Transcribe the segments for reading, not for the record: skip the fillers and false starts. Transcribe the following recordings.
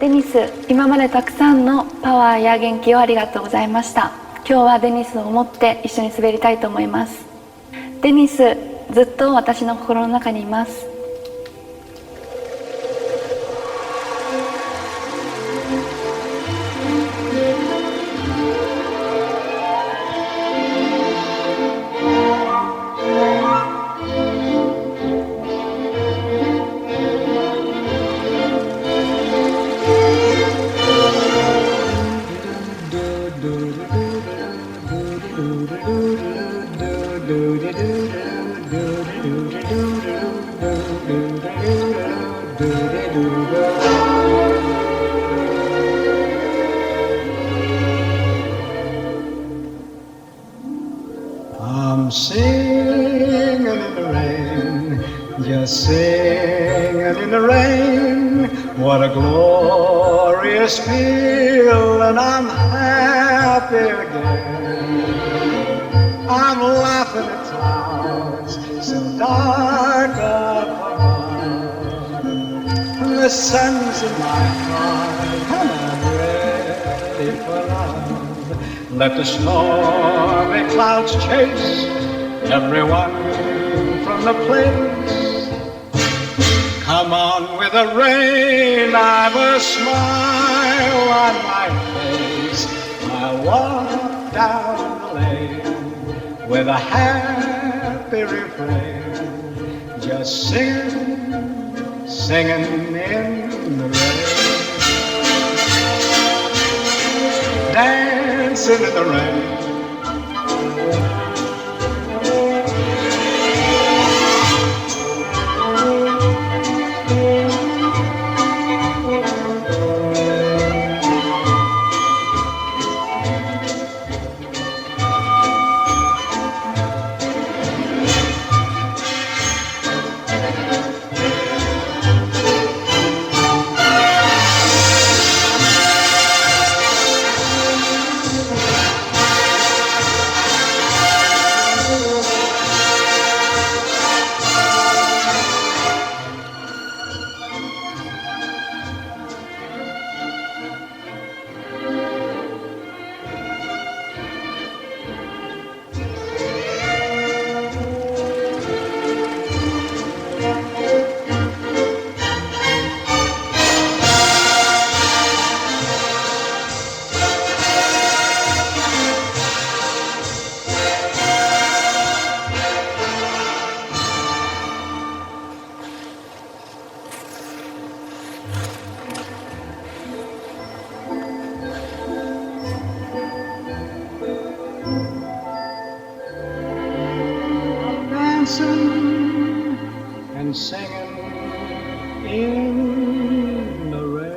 デニス、今までたくさんのパワーや元気をありがとうございました。今日はデニスを思って一緒に滑りたいと思います。デニス、ずっと私の心の中にいます。I'm singing in the rain, just singing in the rain. What a glorious feeling, I'm happy again. I'm laughing at clouds so dark up above. The sun's in my heart and I'm ready for love. Let the stormy clouds chase everyone from the place. Come on with the rain, I've a smile on my face. I walk down the lane with a happy refrain, just singing, singing in the rain. Dancing in the rain. Dancing and singing in the rain.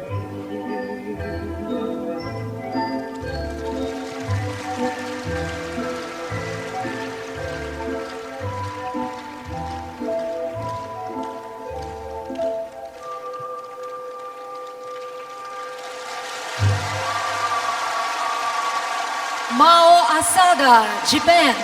Mao ASADA, Japan.